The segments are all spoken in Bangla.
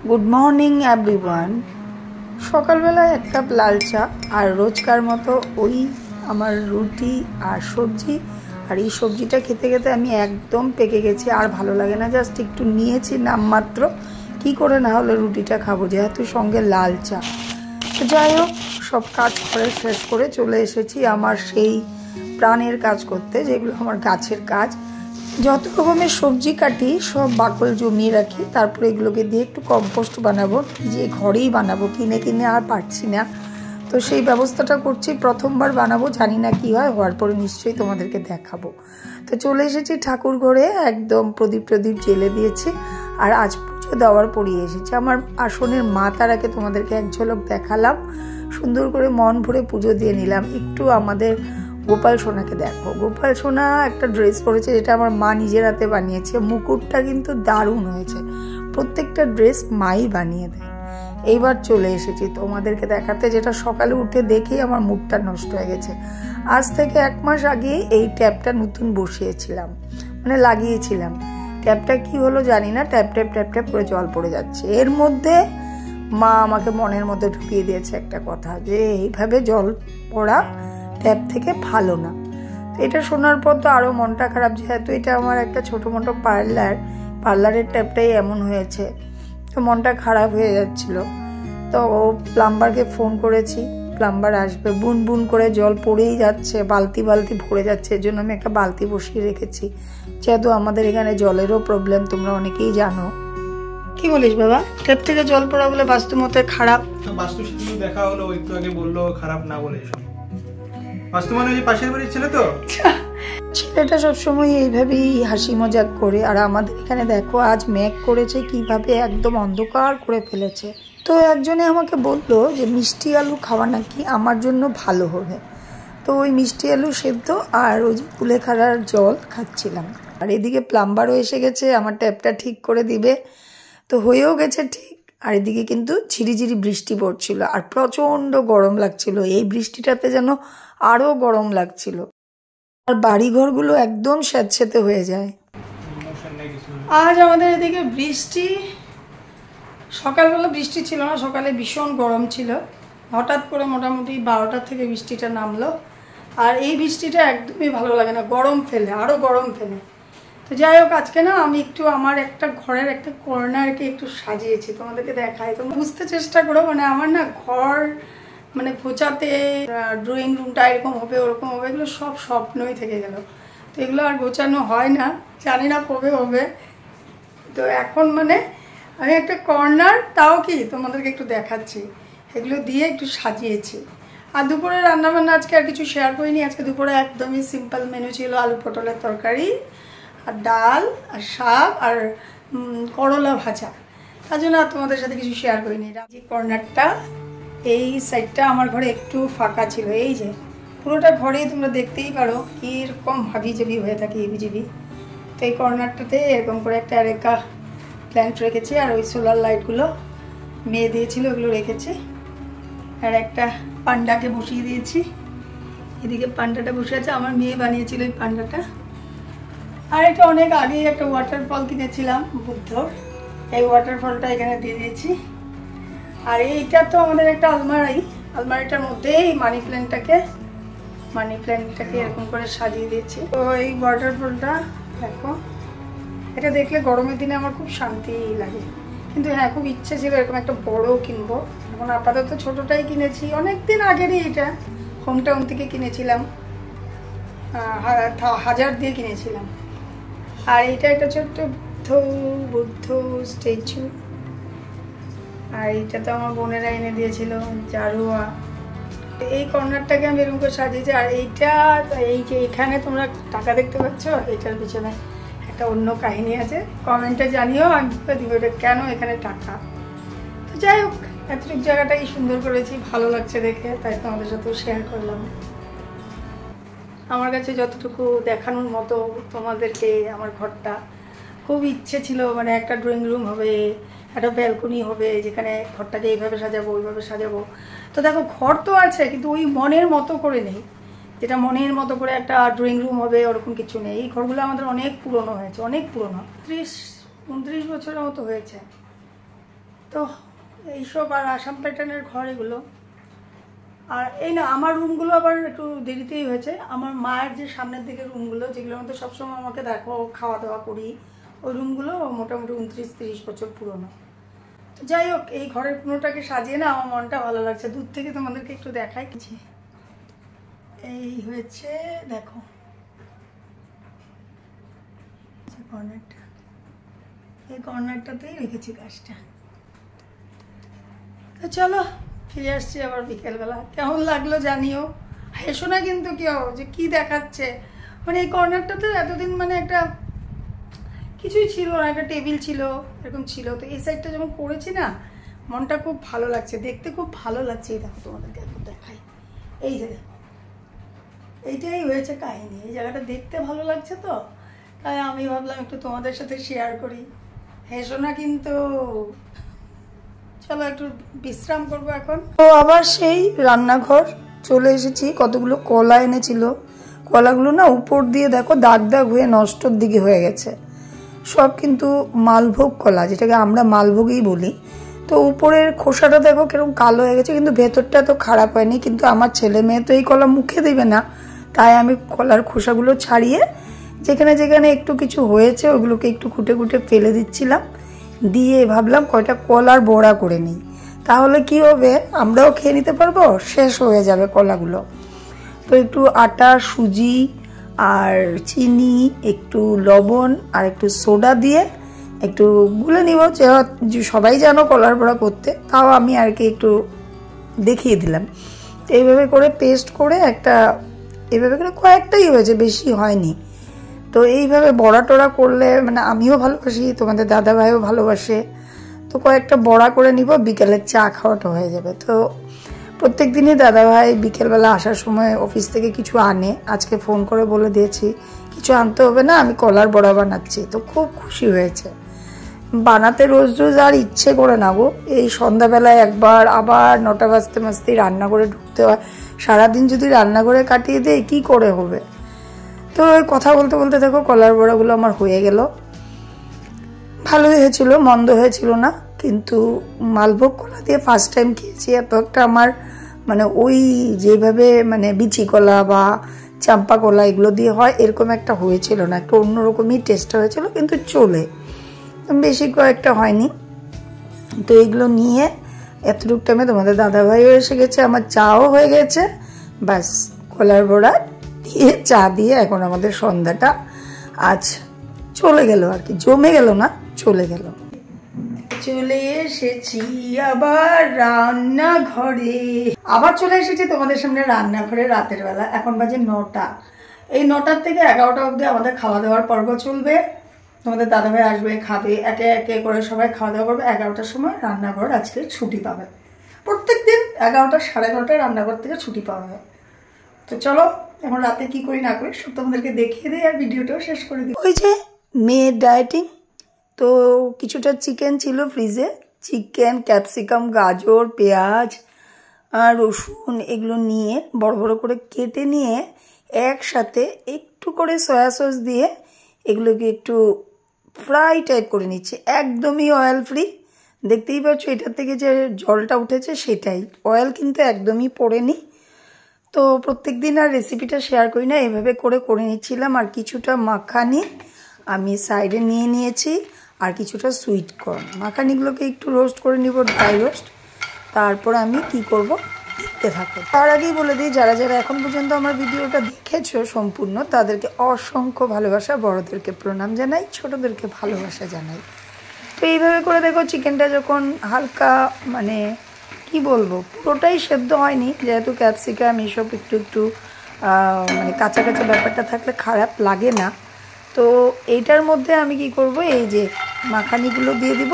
Good morning everyone. সকালবেলায় এক কাপ লাল চা আর রোজকার মতো ওই আমার রুটি আর সবজি। আর এই সবজিটা খেতে খেতে আমি একদম পেকে গেছি, আর ভালো লাগে না, জাস্ট একটু নিয়েছি নামমাত্র। কি করে না হলে রুটিটা খাবো, যেহেতু সঙ্গে লাল চা। তো যাই হোক, সব কাজ করে শেষ করে চলে এসেছি আমার সেই প্রাণের কাজ করতে, যেগুলো আমার গাছের কাজ। যত রকমের সবজি কাটি সব বাকল জমিয়ে রাখি, তারপরে এগুলোকে দিয়ে একটু কম্পোস্ট বানাবো, যে ঘরেই বানাবো, কিনে কিনে আর পারছি না। তো সেই ব্যবস্থাটা করছি, প্রথমবার বানাবো, জানি না কি হয়, হওয়ার পরে নিশ্চয়ই তোমাদেরকে দেখাবো। তো চলে এসেছি ঠাকুর ঘরে, একদম প্রদীপ জেলে দিয়েছি, আর আজ পুজো দেওয়ার পরিয়ে এসেছি। আমার আসনের মা তারাকে তোমাদেরকে এক ঝলক দেখালাম, সুন্দর করে মন ভরে পুজো দিয়ে নিলাম। একটু আমাদের গোপাল সোনাকে দেখো, গোপাল সোনা একটা ড্রেস পরেছে, যেটা আমার মা নিজের হাতে বানিয়েছে। মুকুটটা কিন্তু দারুণ হয়েছে, প্রত্যেকটা ড্রেস মাই বানিয়ে দেয়। এইবার চলে এসেছি তোমাদেরকে দেখাতে, যেটা সকালে উঠে দেখেই আমার মুডটা নষ্ট হয়ে গেছে। আজ থেকে 1 মাস আগে এই ট্যাপটা নতুন বসিয়েছিলাম, মানে লাগিয়েছিলাম। ট্যাপটা কি হলো জানি না, ট্যাপ ট্যাপ করে জল পড়ে যাচ্ছে। এর মধ্যে মা আমাকে মনের মধ্যে ঢুকিয়ে দিয়েছে একটা কথা, যে এইভাবে জল পড়া ট্যাপ থেকে ভালো না। তো এটা শোনার পর তো আরও মনটা খারাপ, যেহেতু এটা আমার একটা ছোটো মোটো পার্লারের ট্যাপটাই এমন হয়েছে, তো মনটা খারাপ হয়ে যাচ্ছিল। তো প্লাম্বারকে ফোন করেছি, প্লাম্বার আসবে। বুন বুন করে জল পড়েই যাচ্ছে, বালতি ভরে যাচ্ছে। এর জন্য আমি একটা বালতি বসিয়ে রেখেছি, যেহেতু আমাদের এখানে জলেরও প্রবলেম, তোমরা অনেকেই জানো। কি বলিস বাবা, ট্যাপ থেকে জল পড়া বলে বাস্তু মতে খারাপ? বাস্তু দেখা হলো, একটু আগে বললো খারাপ না বলে। বাস্তু মানে ওই পাশের বাড়ির ছেলে তো, ছেলেটা সবসময় এইভাবেই হাসি মজাক করে। আর আমাদের এখানে দেখো আজ মেঘ করেছে, কিভাবে একদম অন্ধকার করে ফেলেছে। তো একজনে আমাকে বললো যে মিষ্টি আলু খাওয়া নাকি আমার জন্য ভালো হবে। তো ওই মিষ্টি আলু সেদ্ধ আর ওই যে কুলেখাড়ার জল খাচ্ছিলাম। আর এদিকে প্লাম্বারও এসে গেছে, আমার ট্যাপটা ঠিক করে দিবে। তো হয়েও গেছে ঠিক। আর এদিকে কিন্তু ঝিরিঝিরি বৃষ্টি পড়ছিল, আর প্রচণ্ড গরম লাগছিল। এই বৃষ্টিটাতে যেন আরও গরম লাগছিল, আর বাড়িঘরগুলো একদম স্যাঁতসেঁতে হয়ে যায়। আজ আমাদের এদিকে বৃষ্টি, সকালবেলা বৃষ্টি ছিল না, সকালে ভীষণ গরম ছিল। হঠাৎ করে মোটামুটি 12টা থেকে বৃষ্টিটা নামলো। আর এই বৃষ্টিটা একদমই ভালো লাগে না, গরম ফেলে, আরও গরম ফেলে। তো যাই হোক, আজকে না আমি একটু আমার একটা ঘরের একটা কর্নারকে একটু সাজিয়েছি, তোমাদেরকে দেখাই, তোমরা বুঝতে চেষ্টা করো। মানে আমার না ঘর, মানে গোছাতে, ড্রয়িং রুমটা এরকম হবে ওরকম হবে, এগুলো সব স্বপ্নই থেকে গেল। তো এগুলো আর গোছানো হয় না, জানি না কবে হবে। তো এখন মানে আমি একটা কর্নার, তাও কি তোমাদেরকে একটু দেখাচ্ছি, এগুলো দিয়ে একটু সাজিয়েছি। আর দুপুরে রান্নাবান্না আজকে আর কিছু শেয়ার করিনি। আজকে দুপুরে একদমই সিম্পল মেনু ছিল, আলু পটলের তরকারি আর ডাল আর শাক আর করলা ভাজা। তার জন্য আর তোমাদের সাথে কিছু শেয়ার করিনি। যে কর্নারটা, এই সাইডটা আমার ঘরে একটু ফাঁকা ছিল, এই যে পুরোটা ঘরেই তোমরা দেখতেই পারো কীরকম হাবিজাবি হয়ে থাকে, ইবিজিবি। তো এই কর্নারটাতে এরকম করে একটা আরেকা প্ল্যান্ট রেখেছি, আর ওই সোলার লাইটগুলো মেয়ে দিয়েছিল, ওগুলো রেখেছি। আর একটা পান্ডাকে বসিয়ে দিয়েছি, এদিকে পান্ডাটা বসে আছে, আমার মেয়ে বানিয়েছিল এই পান্ডাটা। আর এটা অনেক আগেই একটা ওয়াটারফল কিনেছিলাম বুদ্ধর, এই ওয়াটারফলটা এখানে দিয়ে দিয়েছি। আর এইটা তো আমাদের একটা আলমারিটার মধ্যে এই মানি প্ল্যান্টটাকে এরকম করে সাজিয়ে দিয়েছি। তো এই ওয়াটারফলটা দেখো, এটা দেখলে গরমের দিনে আমার খুব শান্তি লাগে। কিন্তু হ্যাঁ, খুব ইচ্ছে ছিল এরকম একটা বড় কিনবো। এখন আপাতত ছোটটাই কিনেছি, অনেকদিন আগেরই। এটা হোম টাউন থেকে কিনেছিলাম, 1000 দিয়ে কিনেছিলাম। আর এটা একটা ছোট্ট বুদ্ধ স্ট্যাচু। আর এইটা তো আমার বোনেরা এনে দিয়েছিল, জারুয়া। এই কর্নারটাকে আমি এরকম করে সাজিয়েছি। আর এইটা, এই যে এখানে তোমরা টাকা দেখতে পাচ্ছ, এটার পিছনে একটা অন্য কাহিনী আছে, কমেন্টে জানিও, আমি দিব এটা কেন এখানে টাকা। তো যাই হোক, এতটুকু জায়গাটাই সুন্দর করেছি, ভালো লাগছে দেখে, তাই তোমাদের সাথেও শেয়ার করলাম। আমার কাছে যতটুকু দেখানোর মতো তোমাদেরকে আমার ঘরটা, খুব ইচ্ছে ছিল মানে একটা ড্রয়িং রুম হবে, একটা ব্যালকনি হবে, যেখানে ঘরটাকে এইভাবে সাজাবো ওইভাবে সাজাবো। তো দেখো, ঘর তো আছে, কিন্তু ওই মনের মতো করে নেই, যেটা মনের মতো করে একটা ড্রয়িং রুম হবে ওরকম কিছু নেই। এই ঘরগুলো আমাদের অনেক পুরনো হয়েছে, অনেক পুরনো, 30-29 বছরের মতো হয়েছে। তো তো এইসব আর আসাম প্যাটার্নের ঘর এগুলো। আর এই না আমার রুমগুলো আবার একটু দেরিতেই হয়েছে। আমার মায়ের যে সামনের দিকে রুমগুলো, যেগুলোর মধ্যে সবসময় আমাকে দেখো খাওয়া দাওয়া করি, ওই রুমগুলো মোটামুটি 29-30 বছর পুরনো। তো যাই হোক, এই ঘরের কোনোটাকে সাজিয়ে না আমার মনটা ভালো লাগছে। দূর থেকে তোমাদেরকে একটু দেখাই কিছু। এই হয়েছে দেখো কর্নারটা, এই কর্নারটাতেই রেখেছি গাছটা। তো চলো ফিরে আসছি আবার বিকেলবেলা। কেমন লাগলো জানিও, হেসো না কিন্তু কেউ যে কি দেখাচ্ছে। মানে এই কর্নারটাতে এতদিন মানে একটা কিছুই ছিল না, একটা টেবিল ছিল এরকম ছিল। তো এই সাইডটা যখন করেছি না, মনটা খুব ভালো লাগছে, দেখতে খুব ভালো লাগছে। এই দেখো তোমাদেরকে একটু দেখাই, এই যে দেখো এইটাই হয়েছে কাহিনী। এই জায়গাটা দেখতে ভালো লাগছে, তো তাই আমি ভাবলাম একটু তোমাদের সাথে শেয়ার করি। হেসো না কিন্তু। চলো একটু বিশ্রাম করবো এখন। তো আবার সেই রান্নাঘর চলে এসেছি। কতগুলো কলা এনেছিল, কলাগুলো না উপর দিয়ে দেখো দাগ দাগ হয়ে নষ্টর দিকে হয়ে গেছে সব, কিন্তু মালভোগ কলা, যেটাকে আমরা মালভোগই বলি। তো উপরের খোসাটা দেখো কিরকম কালো হয়ে গেছে, কিন্তু ভেতরটা তো খারাপ হয়নি। কিন্তু আমার ছেলে মেয়ে তো এই কলা মুখে দেবে না, তাই আমি কলার খোসাগুলো ছাড়িয়ে যেখানে যেখানে একটু কিছু হয়েছে ওগুলোকে একটু খুঁটে খুঁটে ফেলে দিচ্ছিলাম। দিয়ে ভাবলাম কয়টা কলার বড়া করে নিই, তাহলে কি হবে আমরাও খেয়ে নিতে পারবো, শেষ হয়ে যাবে কলাগুলো। তো একটু আটা, সুজি আর চিনি, একটু লবণ আর একটু সোডা দিয়ে একটু গুলে নিব। সবাই জানো কলার বড়া করতে, তাও আমি আর কি একটু দেখিয়ে দিলাম। তো এইভাবে করে পেস্ট করে একটা, এইভাবে করে কয়েকটাই হয়েছে, বেশি হয়নি। তো এইভাবে বড়া টড়া করলে মানে আমিও ভালোবাসি, তোমাদের দাদা ভাইও ভালোবাসে। তো কয়েকটা বড়া করে নিব, বিকেলের চা খাওয়াটা হয়ে যাবে। তো প্রত্যেক দিনই দাদা ভাই বিকেলবেলা আসার সময় অফিস থেকে কিছু আনে। আজকে ফোন করে বলে দিয়েছি কিছু আনতে হবে না, আমি কলার বড়া বানাচ্ছি। তো খুব খুশি হয়েছে। বানাতে রোজ রোজ আর ইচ্ছে করে না গো, এই সন্ধ্যাবেলায় একবার, আবার 9টা বাজতে বাজতেই রান্নাঘরে ঢুকতে হয়। সারাদিন যদি রান্নাঘরে কাটিয়ে দেয় কি করে হবে। তো কথা বলতে বলতে দেখো কলার বড়াগুলো আমার হয়ে গেল। ভালোই হয়েছিল, মন্দ হয়েছিল না। কিন্তু মালভোগ কলা দিয়ে ফার্স্ট টাইম খেয়েছি, এত একটা আমার মানে ওই যেভাবে মানে বিচি কলা বা চাম্পা কলা এগুলো দিয়ে হয় এরকম একটা হয়েছিল না, একটা অন্যরকমই টেস্টটা হয়েছিল। কিন্তু চলে, বেশি কয়েকটা হয়নি। তো এগুলো নিয়ে এতটুকু টাইমে তোমাদের দাদাভাইও এসে গেছে, আমার চাও হয়ে গেছে। ব্যাস কলার বড়া দিয়ে চা দিয়ে এখন আমাদের সন্ধ্যাটা আজ চলে গেল আর কি, জমে গেল না, চলে গেল। চলে এসেছি আবার রান্নাঘরে, আবার চলে এসেছি তোমাদের সামনে রান্নাঘরে রাতের বেলা। এখন বাজে 9টা। এই 9টার থেকে 11টা অবধি আমাদের খাওয়া দাওয়ার পর্ব চলবে। তোমাদের দাদাভাই আসবে, খাবে, একে একে করে সবাই খাওয়া দাওয়া করবে। 11টার সময় রান্নাঘর আজকে ছুটি পাবে। প্রত্যেক দিন 11টা 11:30টায় রান্নাঘর থেকে ছুটি পাওয়া যায়। তো চলো এখন রাতে কি করি না করি সব তোমাদেরকে দেখিয়ে দিই আর ভিডিওটাও শেষ করে দিই। ওই যে মেয়ের ডায়েটিং, তো কিছুটা চিকেন ছিল ফ্রিজে, চিকেন, ক্যাপসিকাম, গাজর, পেঁয়াজ আর রসুন এগুলো নিয়ে বড় বড় করে কেটে নিয়ে একসাথে একটু করে সয়া সস দিয়ে এগুলোকে একটু ফ্রাই টাইপ করে নিচ্ছি, একদমই অয়েল ফ্রি। দেখতেই পাচ্ছ এটার থেকে যে জলটা উঠেছে সেটাই, অয়েল কিন্তু একদমই পড়েনি। তো প্রত্যেক দিন আর রেসিপিটা শেয়ার করি না, এভাবে করে নিচ্ছিলাম। আর কিছুটা মাখানি আমি সাইডে নিয়ে নিয়েছি, আর কিছুটা সুইট কর্ন। মাখানিগুলোকে একটু রোস্ট করে নিব, ড্রাই রোস্ট। তারপর আমি কি করব দেখতে থাকো। তার আগেই বলে দিই, যারা যারা এখন পর্যন্ত আমার ভিডিওটা দেখেছো সম্পূর্ণ, তাদেরকে অসংখ্য ভালোবাসা, বড়দেরকে প্রণাম জানাই, ছোটদেরকে ভালোবাসা জানাই। তো এইভাবে করে দেখো চিকেনটা যখন হালকা মানে কি বলবো পুরোটাই সেদ্ধ হয়নি, যেহেতু ক্যাপসিকাম এসব একটু একটু মানে কাঁচা কাঁচা ব্যাপারটা থাকলে খারাপ লাগে না। তো এইটার মধ্যে আমি কি করব, এই যে মাখানিগুলো দিয়ে দিব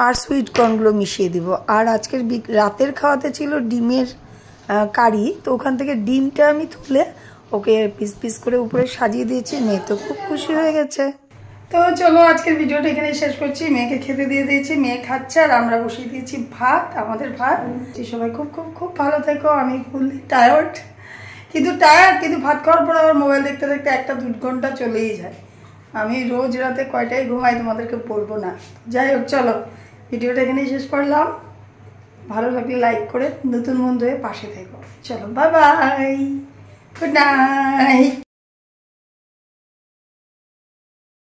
আর সুইট কর্নগুলো মিশিয়ে দিব। আর আজকের রাতের খাওয়াতে ছিল ডিমের কারি, তো ওখান থেকে ডিমটা আমি তুলে ওকে পিস পিস করে উপরে সাজিয়ে দিয়েছি। মেয়ে তো খুব খুশি হয়ে গেছে। তো চলো আজকের ভিডিওটা এখানে শেষ করছি। মেয়েকে খেতে দিয়ে দিয়েছি, মেয়ে খাচ্ছে, আর আমরা বসিয়ে দিয়েছি ভাত, আমাদের ভাত। সবাই খুব খুব খুব ভালো থেকো। আমি ফুললি টায়ার্ড, কিন্তু ভাত খাওয়ার পর আবার মোবাইল দেখতে দেখতে 1-2 ঘন্টা চলেই যায়। আমি রোজ রাতে কয়টায় ঘুমাই তোমাদেরকে বলবো না। যাই হোক চলো ভিডিওটা এখানেই শেষ করলাম। ভালো লাগলে লাইক করে নতুন বন্ধু হয়ে পাশে থেকো। চলো বাই বাই, গুড নাইট।